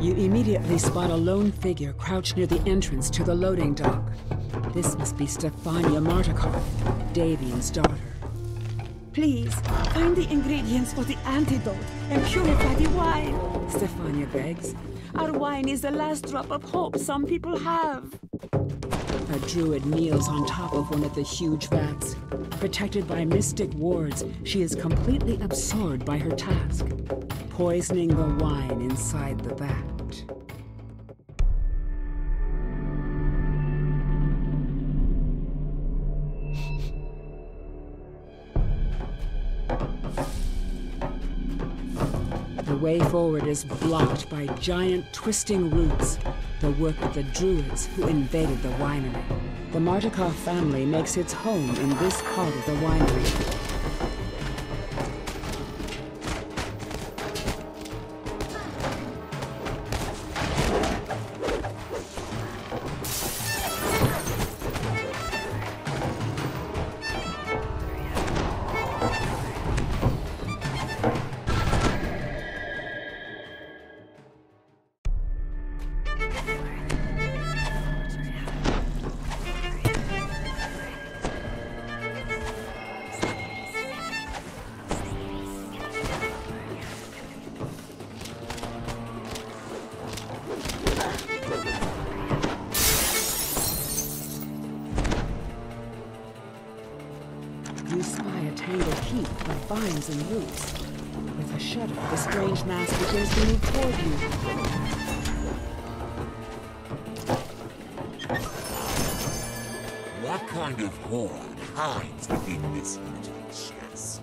You immediately spot a lone figure crouched near the entrance to the loading dock. This must be Stefania Martikov, Davian's daughter. Please, find the ingredients for the antidote and purify the wine. Stefania begs. Our wine is the last drop of hope some people have. A druid kneels on top of one of the huge vats. Protected by mystic wards, she is completely absorbed by her task, poisoning the wine inside the vat. The way forward is blocked by giant twisting roots, the work of the druids who invaded the winery. The Martikov family makes its home in this part of the winery. You spy a tangled heap of vines and roots. With a shudder, the strange mass begins to move toward you. What kind of hoard hides within this little chest?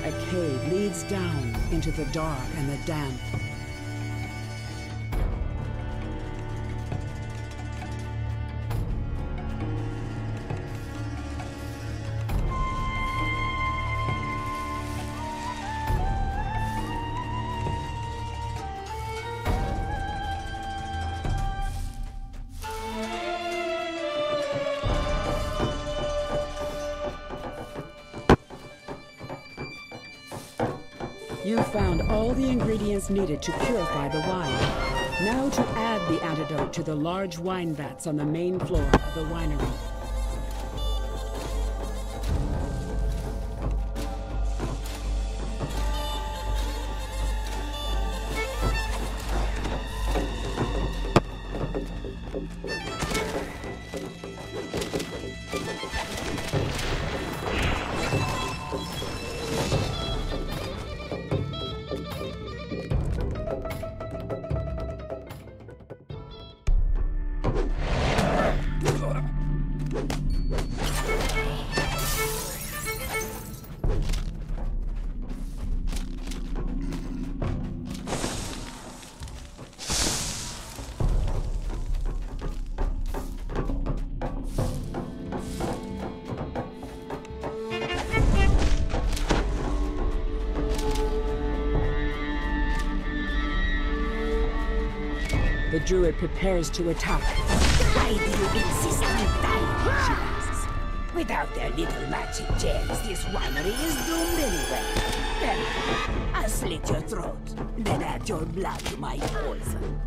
A cave leads down into the dark and the damp. found all the ingredients needed to purify the wine. Now to add the antidote to the large wine vats on the main floor of the winery. The druid prepares to attack. Why do you insist on dying? She asks. Without their little magic gems, this winery is doomed anyway. Well, I'll slit your throat, then add your blood to my poison.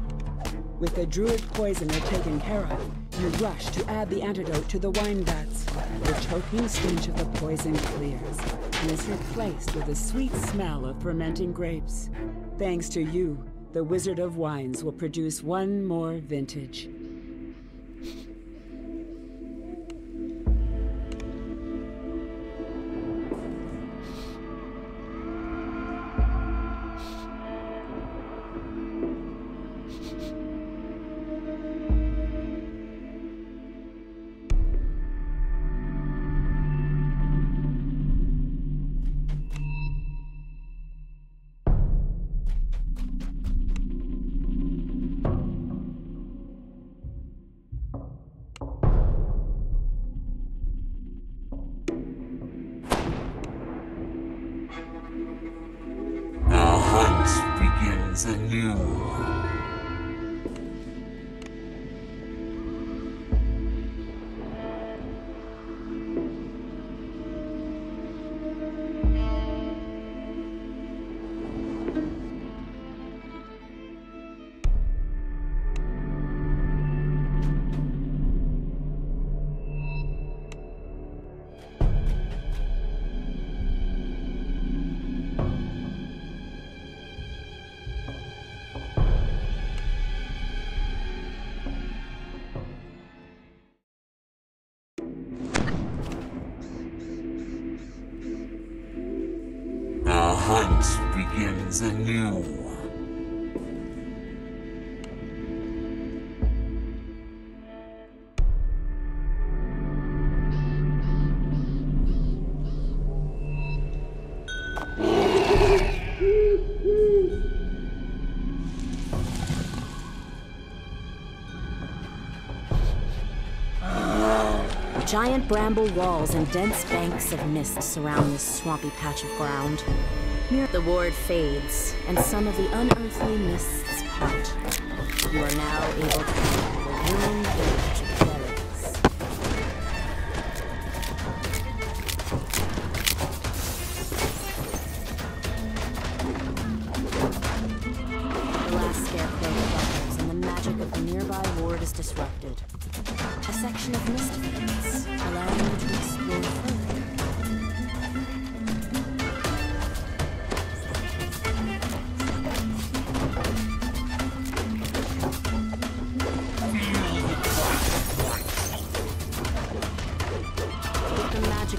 With the druid poisoner taken care of, you rush to add the antidote to the wine vats. The choking stench of the poison clears and is replaced with a sweet smell of fermenting grapes. Thanks to you, the Wizard of Wines will produce one more vintage. Anew. Hunt begins anew. Giant bramble walls and dense banks of mist surround this swampy patch of ground. The ward fades, and some of the unearthly mists part. You are now able to enter the ruined village of Berries. The last scarecrow flutters, and the magic of the nearby ward is disrupted. A section of mist fades, allowing you to explore further.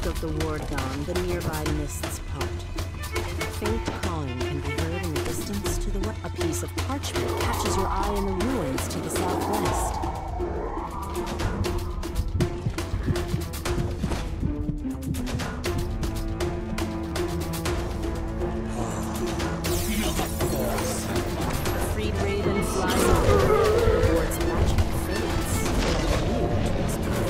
Of the ward gone, the nearby mists part. Faint cawing can be heard in the distance to the west. A piece of parchment catches your eye in the ruins to the southwest. The freed raven flies over. The ward's magic fades. You to explore.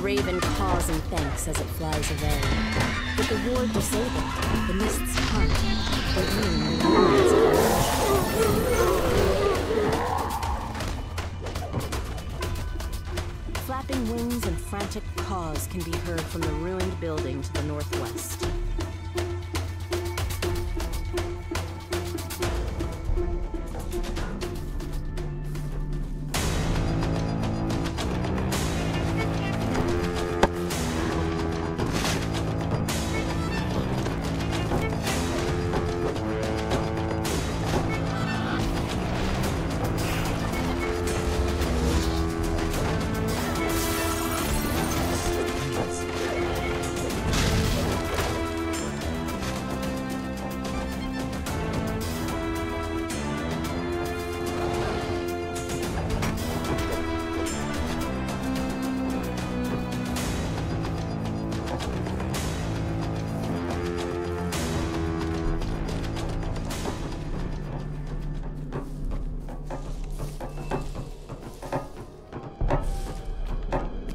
Raven caws and thanks as it flies away. With the ward disabled, the mists part, revealing the ruins of the flapping wings and frantic caws can be heard from the ruined building to the northwest.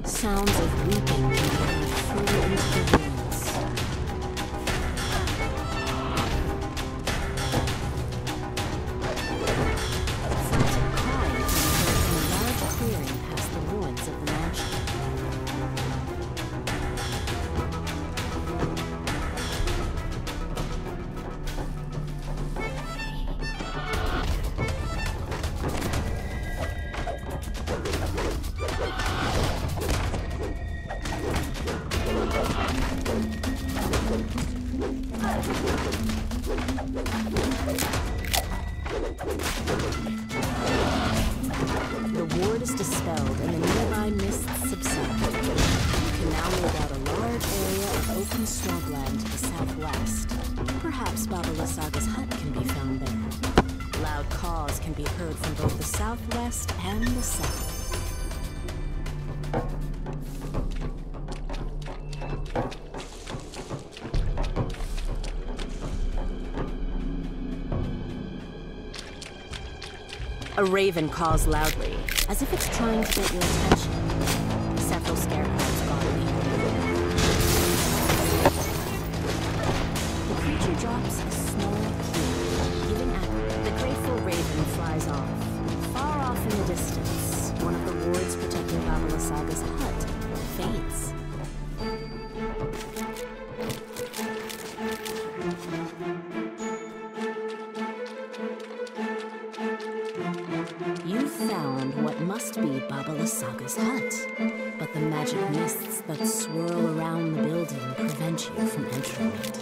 Sounds of weeping through into the ruins. Frantic crying can be heard from a large clearing past the ruins of the mansion. The ward is dispelled and the nearby mists subside. You can now make out a large area of open swampland to the southwest. Perhaps Baba Saga's hut can be found there. Loud caws can be heard from both the southwest and the south. A raven caws loudly, as if it's trying to get your attention. Several scarecrows guard the area. The creature drops a small key, giving out. The grateful raven flies off. Far off in the distance, one of the wards protecting Baba Saga's hut fades. You've found what must be Baba Saga's hut, but the magic mists that swirl around the building prevent you from entering it.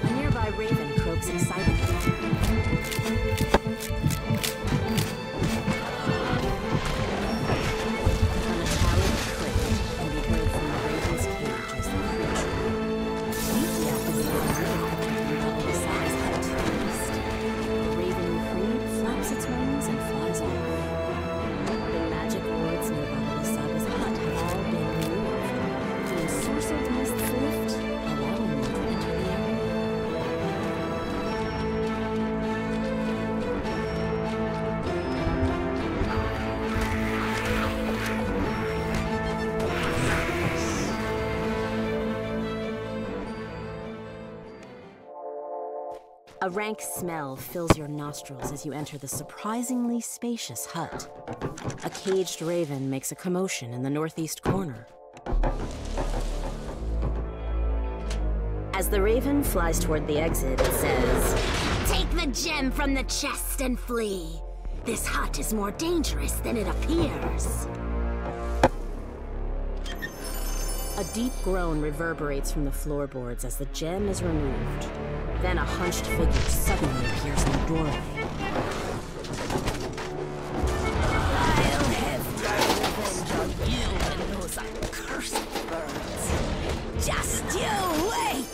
A nearby raven croaks excitedly. A rank smell fills your nostrils as you enter the surprisingly spacious hut. A caged raven makes a commotion in the northeast corner. As the Raven flies toward the exit, it says, "Take the gem from the chest and flee. This hut is more dangerous than it appears." A deep groan reverberates from the floorboards as the gem is removed. Then a hunched figure suddenly appears in the doorway. I'll have revenge on you and those accursed birds. Just you wait!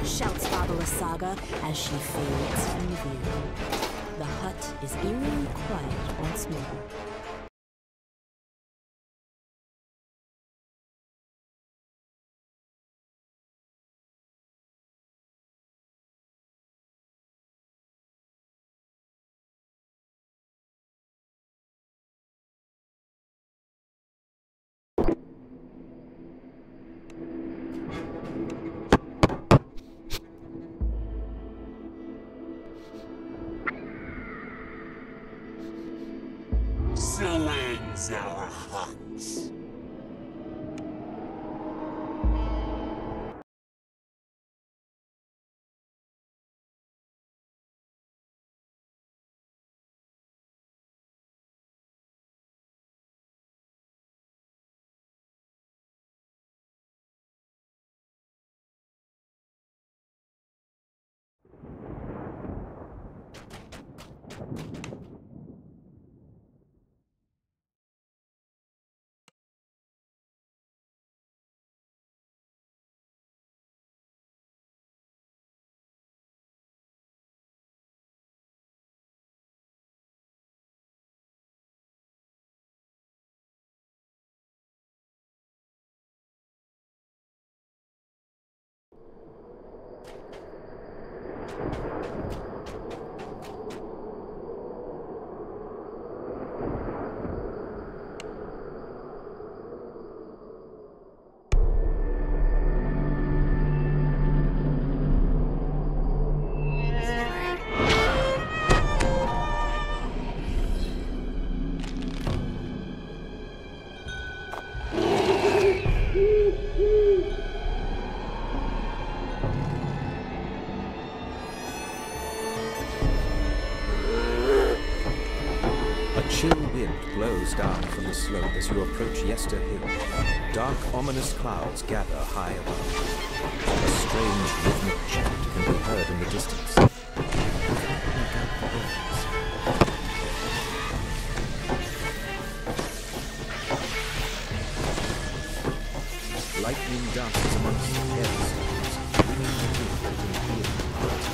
Shouts Fabula Saga as she fades from view. The hut is eerily quiet once more. So ends our hunt. Chill wind blows down from the slope as you approach Yester Hill. Dark, ominous clouds gather high above. A strange rhythmic chant can be heard in the distance. Make out the words. Lightning dances amongst the hailstones, bringing the wind within hearing heart.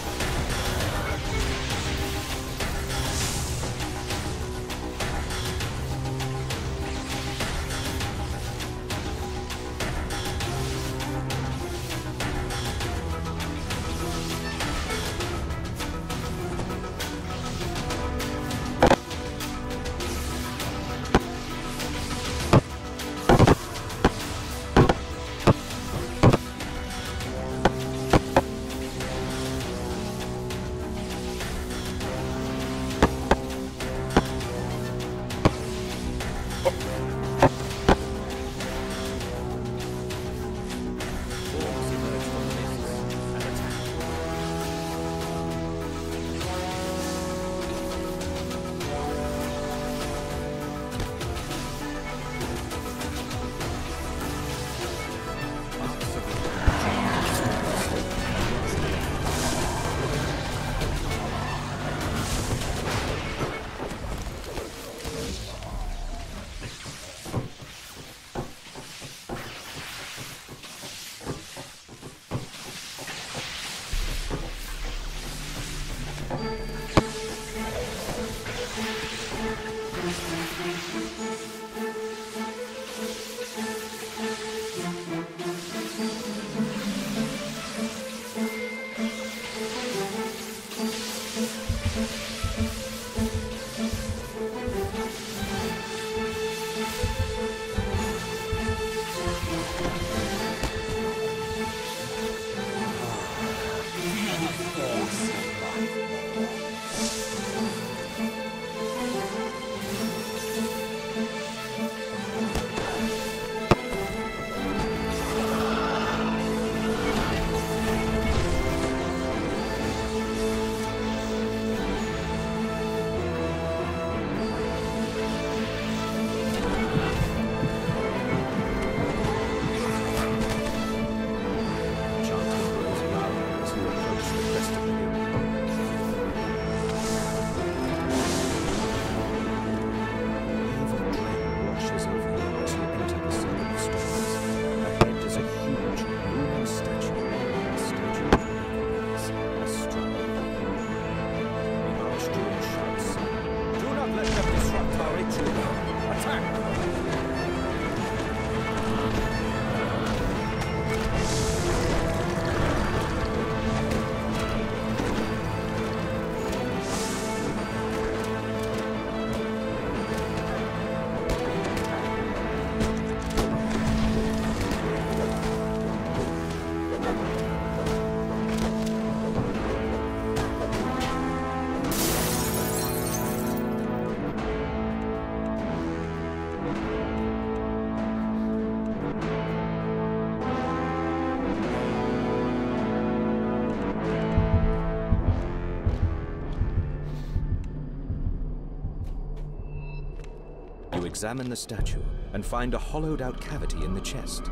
examine the statue and find a hollowed-out cavity in the chest.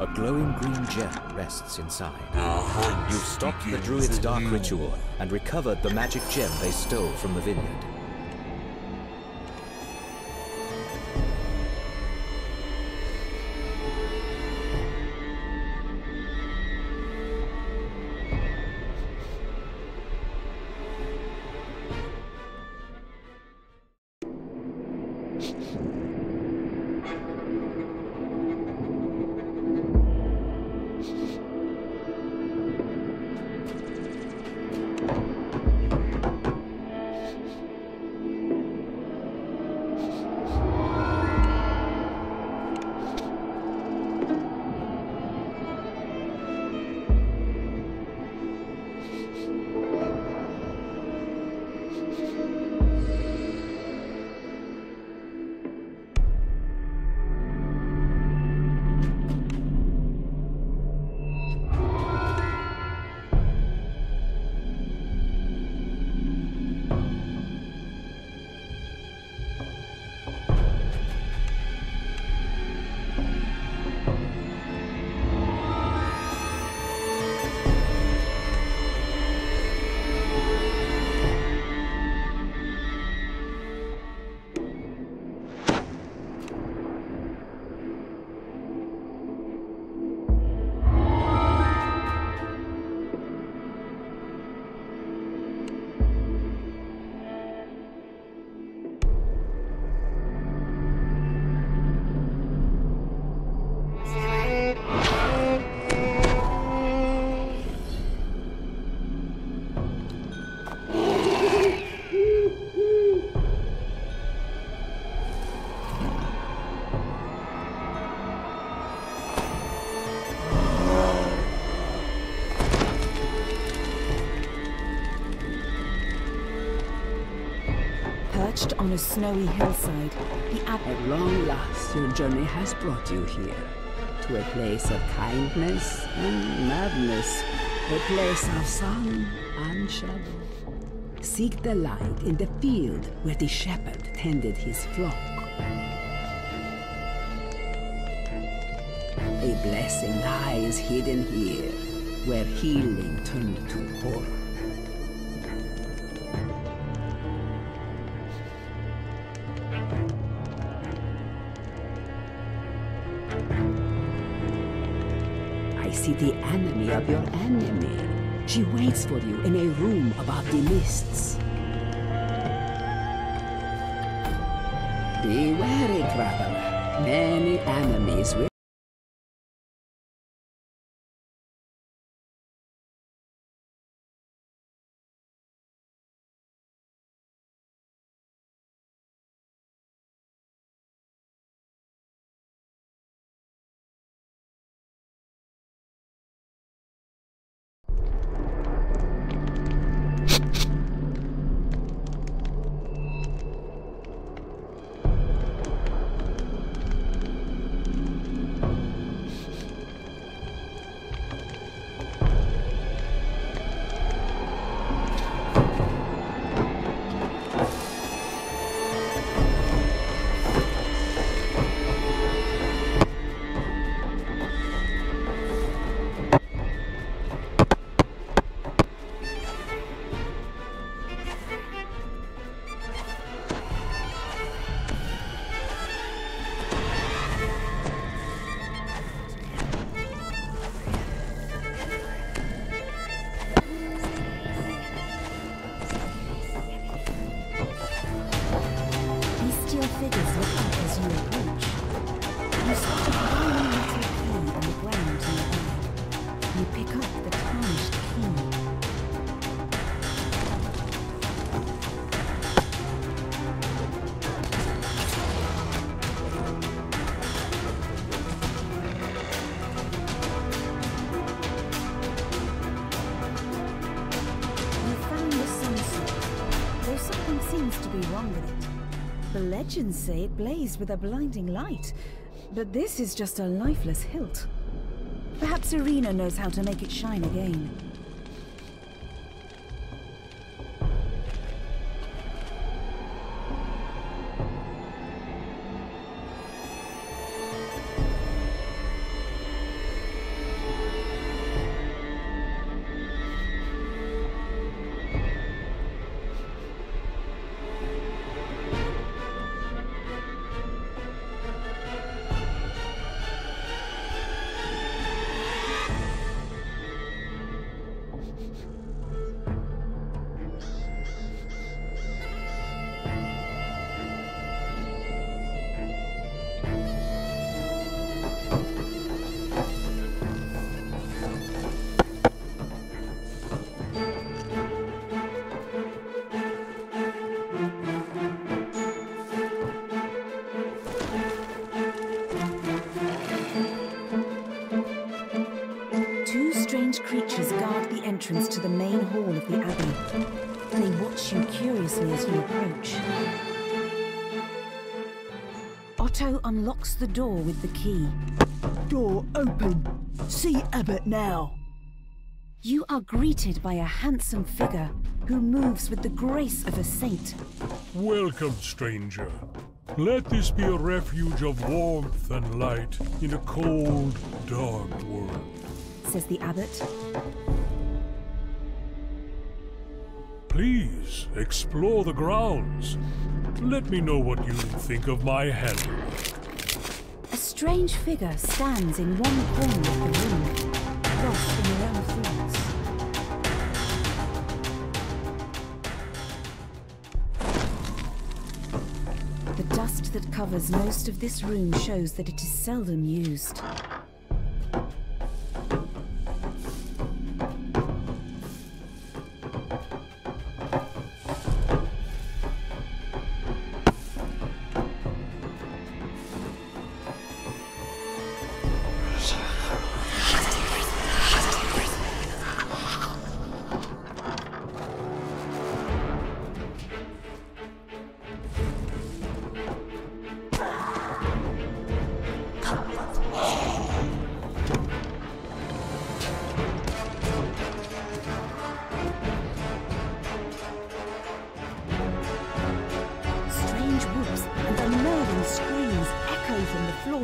A glowing green gem rests inside. You've stopped the druid's dark ritual and recovered the magic gem they stole from the vineyard. Perched on a snowy hillside, At long last, your journey has brought you here, to a place of kindness and madness, a place of sun and shadow. Seek the light in the field where the shepherd tended his flock. A blessing lies hidden here, where healing turned to horror. I see the enemy of your enemy. She waits for you in a room above the mists. Be wary, traveler. Many enemies will. The legends say it blazed with a blinding light, but this is just a lifeless hilt. Perhaps Irina knows how to make it shine again. the entrance to the main hall of the Abbey. They watch you curiously as you approach. Otto unlocks the door with the key. Door open. See Abbot now. You are greeted by a handsome figure who moves with the grace of a saint. Welcome, stranger. Let this be a refuge of warmth and light in a cold, dark world, Says the abbot. Please explore the grounds. Let me know what you think of my handiwork. A strange figure stands in one corner of the room, lost in her own thoughts. The dust that covers most of this room shows that it is seldom used.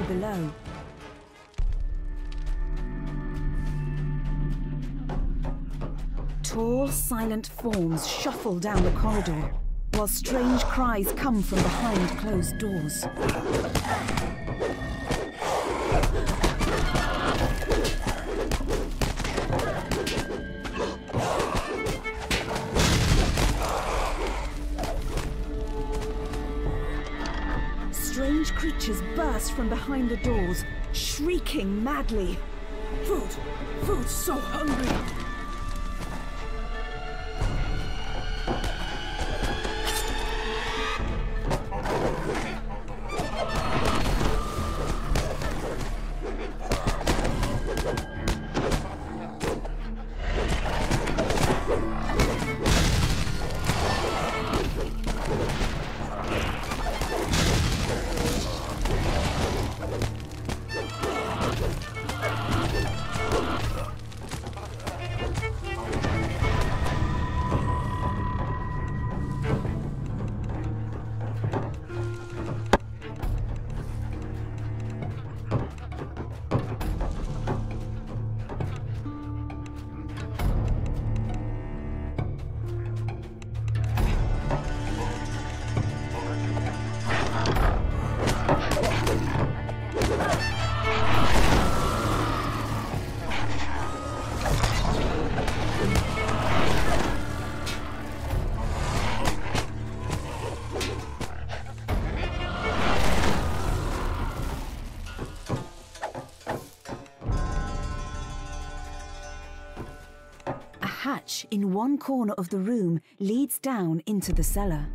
Below. Tall, silent forms shuffle down the corridor, while strange cries come from behind closed doors. Strange creatures burst from behind the doors, shrieking madly. Food! Food, so hungry! A hatch in one corner of the room leads down into the cellar.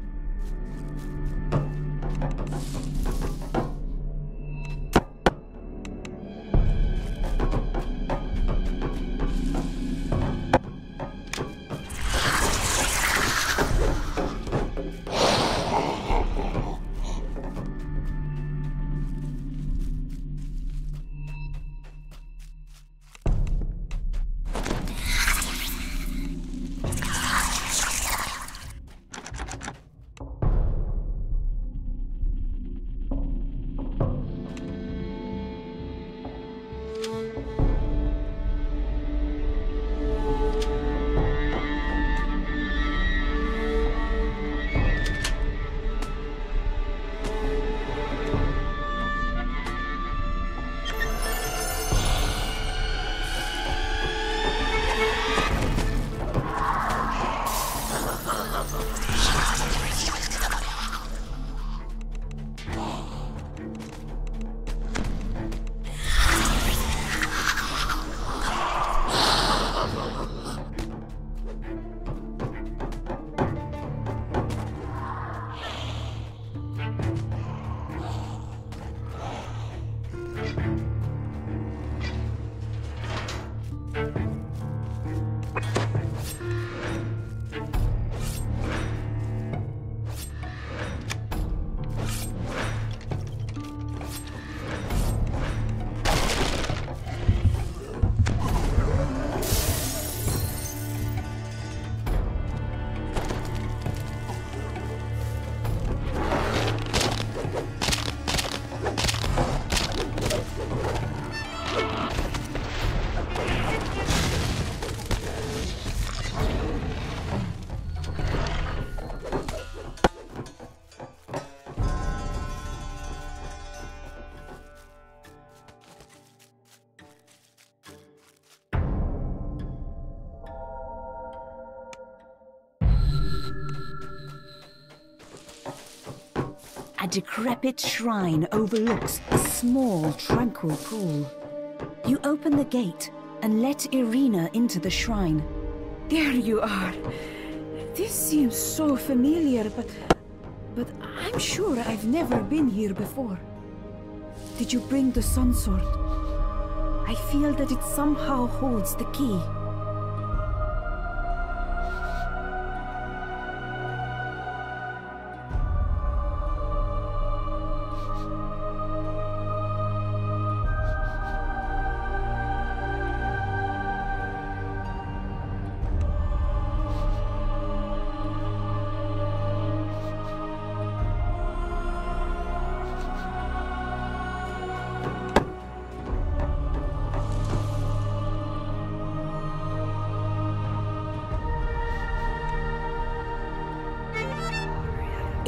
a decrepit shrine overlooks a small, tranquil pool. You open the gate and let Irina into the shrine. There you are. This seems so familiar, but I'm sure I've never been here before. Did you bring the sun sword? I feel that it somehow holds the key.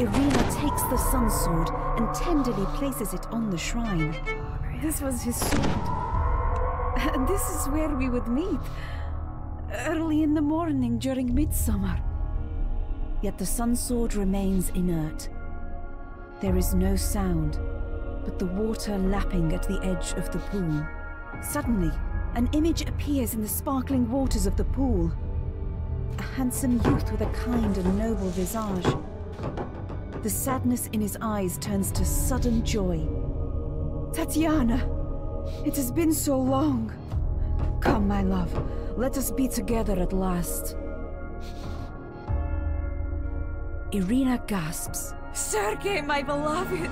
Irina takes the sun sword and tenderly places it on the shrine. This was his sword. And this is where we would meet. Early in the morning during midsummer. Yet the sun sword remains inert. There is no sound, but the water lapping at the edge of the pool. Suddenly, an image appears in the sparkling waters of the pool. A handsome youth with a kind and noble visage. The sadness in his eyes turns to sudden joy. Tatiana! It has been so long. Come, my love. Let us be together at last. Irina gasps. Sergei, my beloved!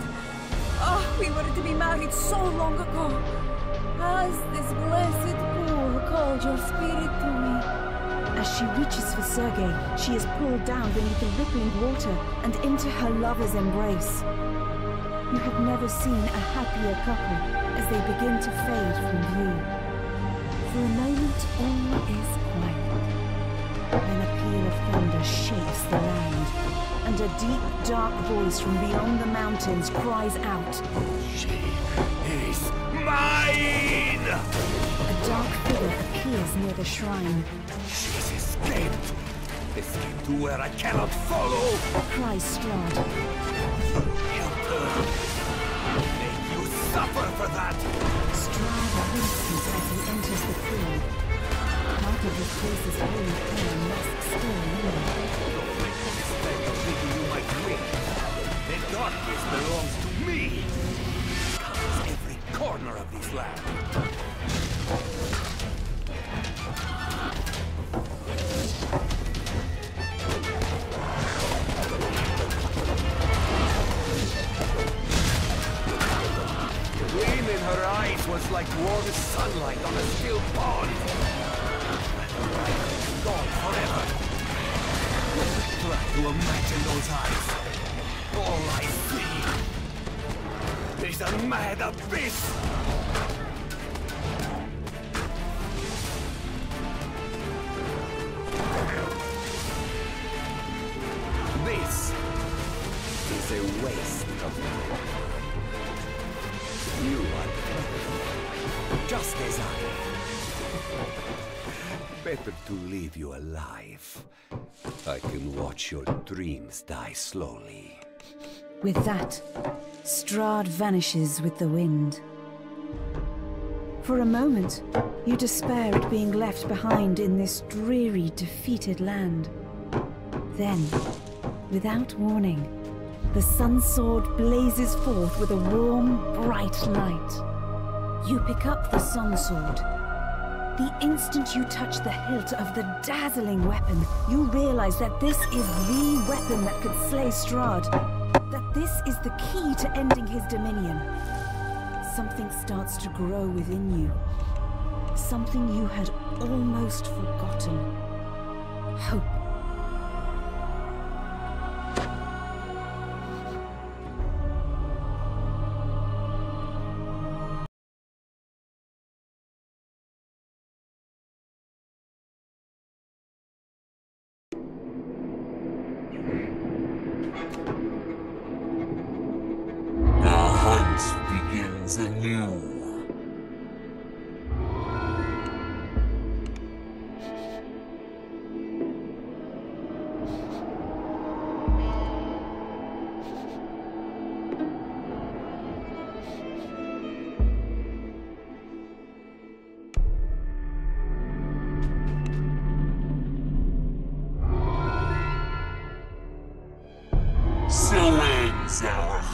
Oh, we were to be married so long ago. Has this blessed pool called your spirit to me? As she reaches for Sergei, she is pulled down beneath the rippling water and into her lover's embrace. You have never seen a happier couple as they begin to fade from view. For a moment, all is quiet. Then a peal of thunder shakes the land, and a deep, dark voice from beyond the mountains cries out, She is mine! A dark figure appears near the shrine. She's escaped! Escaped to where I cannot follow! Cries Strahd. Help her! Make you suffer for that! Strahd winces as he enters the pool. Part of his face's holy hair masks still linger. Don't make the mistake of thinking you might win. The darkness belongs to me! It covers every corner of this land. Her eyes was like warm sunlight on a still pond. Whether I could be gone forever. Try to imagine those eyes. All I see is a mad abyss. This is a waste of time. You are clever, just as I am. Better to leave you alive. I can watch your dreams die slowly. With that, Strahd vanishes with the wind. For a moment, you despair at being left behind in this dreary, defeated land. Then, without warning, the sun sword blazes forth with a warm, bright light. You pick up the sun sword. The instant you touch the hilt of the dazzling weapon, you realize that this is the weapon that could slay Strahd. That this is the key to ending his dominion. Something starts to grow within you. Something you had almost forgotten. Hope. Begins anew. So ends our